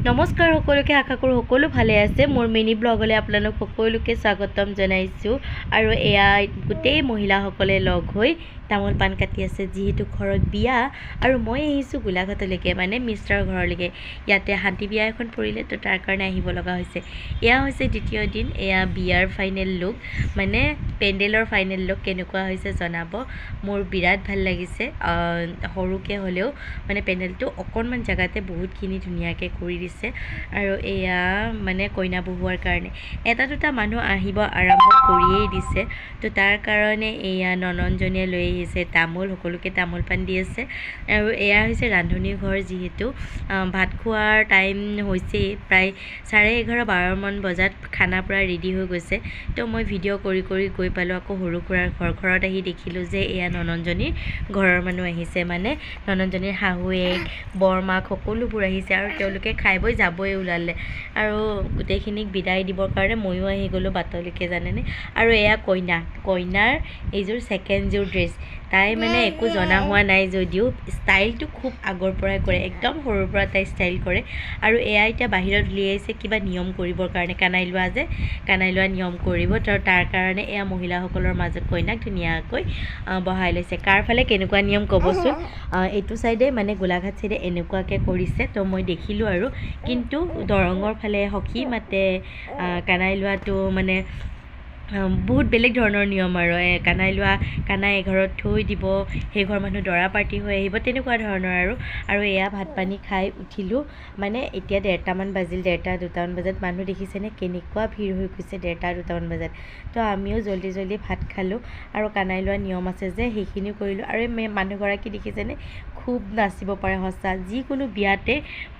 নমস্কাৰ সকলোকে আশা কৰোঁ সকলো ভালে আছে মোৰ মিনি ব্লগলৈ আপোনালোক সকলোকে স্বাগতম জনাইছোঁ আৰু এয়া গোটেই মহিলাসকলে লগ হৈ তামোল পাণ কাটি আছে যিহেতু ঘৰত বিয়া আৰু মই আহিছোঁ গোলাঘাটলৈকে মানে মিষ্টাৰ ঘৰলৈকে ইয়াতে শান্তি বিয়া এখন পৰিলে তো তাৰ কাৰণে আহিব লগা হৈছে এয়া হৈছে দ্বিতীয় দিন এয়া বিয়াৰ ফাইনেল লুক মানে পেণ্ডেলৰ ফাইনেল লুক কেনেকুৱা হৈছে জনাব মোৰ বিৰাট ভাল লাগিছে সৰুকে হ'লেও মানে পেণ্ডেলটো অকণমান জাগাতে বহুতখিনি ধুনীয়াকৈ কৰি দিছে আৰু এয়া মানে কইনা বহুৱাৰ কাৰণে এটা দুটা মানুহ আহিব আৰম্ভ কৰিয়েই দিছে তো তাৰ কাৰণে এয়া নননজনীয়ে লৈ আহিছে তামোল সকলোকে তামোল পাণ দি আছে আৰু এয়া হৈছে ৰান্ধনী ঘৰ যিহেতু ভাত খোৱাৰ টাইম হৈছেই প্ৰায় 11:30-12 মান বজাত খানা পুৰা ৰেডি হৈ গৈছে তো মই ভিডিঅ' কৰি গৈ পালোঁ আকৌ সৰু খুৰাৰ ঘৰত আহি দেখিলোঁ যে এয়া নননজনীৰ ঘৰৰ মানুহ আহিছে মানে নননজনীৰ শাহুৱেক বৰমাক সকলোবোৰ আহিছে আৰু তেওঁলোকে খাই বৈ যাবই ওলালে আৰু গোটেইখিনিক বিদায় দিবৰ কাৰণে ময়ো আহি গ'লোঁ বাটলৈকে জানেনে আৰু এয়া কইনাৰ এইযোৰ ছেকেণ্ডযোৰ ড্ৰেছ তাই মানে একো জনা হোৱা নাই যদিও ষ্টাইলটো খুব আগৰ পৰাই কৰে একদম সৰুৰ পৰা তাই ষ্টাইল কৰে আৰু এয়া এতিয়া বাহিৰত উলিয়াইছে কিবা নিয়ম কৰিবৰ কাৰণে কানাই লোৱা নিয়ম কৰিব তাৰ কাৰণে এয়া মহিলাসকলৰ মাজত কইনাক ধুনীয়াকৈ বহাই লৈছে কাৰ ফালে কেনেকুৱা নিয়ম ক'বচোন এইটো চাইডে মানে গোলাঘাট চাইডে এনেকুৱাকৈ কৰিছে তো মই দেখিলোঁ আৰু কিন্তু দৰঙৰ ফালে সখী মাতে কানাই লোৱাটো মানে বহুত বেলেগ ধৰণৰ নিয়ম আৰু কানাই এঘৰত থৈ দিব সেই ঘৰ মানুহ দৰা পাৰ্টি হৈ আহিব তেনেকুৱা ধৰণৰ আৰু এয়া ভাত পানী খাই উঠিলোঁ মানে এতিয়া 1:30 বাজিল 1:30-2টামান বজাত মানুহ দেখিছেনে কেনেকুৱা ভিৰ হৈ গৈছে 1:30-2টামান বজাত তো আমিও জল্দি ভাত খালোঁ আৰু কানাই লোৱা নিয়ম আছে যে সেইখিনিও কৰিলোঁ আৰু মানুহগৰাকী দেখিছেনে খুব নাচিব পাৰে সঁচা যিকোনো বিয়াতে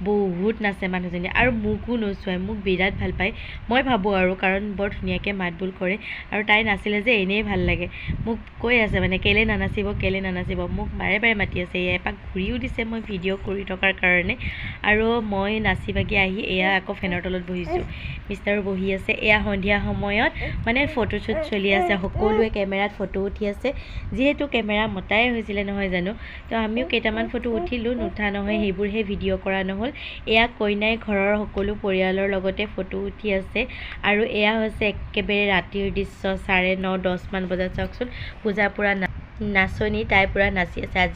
বহুত নাচে মানুহজনী আৰু মোকো নচুৱাই মোক বিৰাট ভাল পায় মই ভাবোঁ আৰু কাৰণ বৰ ধুনীয়াকৈ মাত বোল কৰে আৰু তাই নাচিলে যে এনেই ভাল লাগে মোক কৈ আছে মানে কেলে নানাচিব মোক বাৰে মাতি আছে এপাক ঘূৰিও দিছে মই ভিডিঅ' কৰি থকাৰ কাৰণে আৰু মই নাচি বাগি আহি এয়া আকৌ ফেনৰ তলত বহিছোঁ মিষ্টাৰো বহি আছে এয়া সন্ধিয়া সময়ত মানে ফটোশ্বুট চলি আছে সকলোৱে কেমেৰাত ফটো উঠি আছে যিহেতু কেমেৰা মতাই হৈছিলে নহয় জানো তো আমিও কেইটামান ফটো উঠিলোঁ নুঠা নহয় সেইবোৰহে ভিডিঅ' কৰা নহ'ল এয়া কইনাই ঘৰৰ সকলো পৰিয়ালৰ লগতে ফটো উঠি আছে আৰু এয়া হৈছে একেবাৰে ৰাতিৰ দৃশ্য 9:30-10 মান বজাত চাওকচোন পূজা পুৰা নাচনী তাই পুৰা নাচি আছে আজি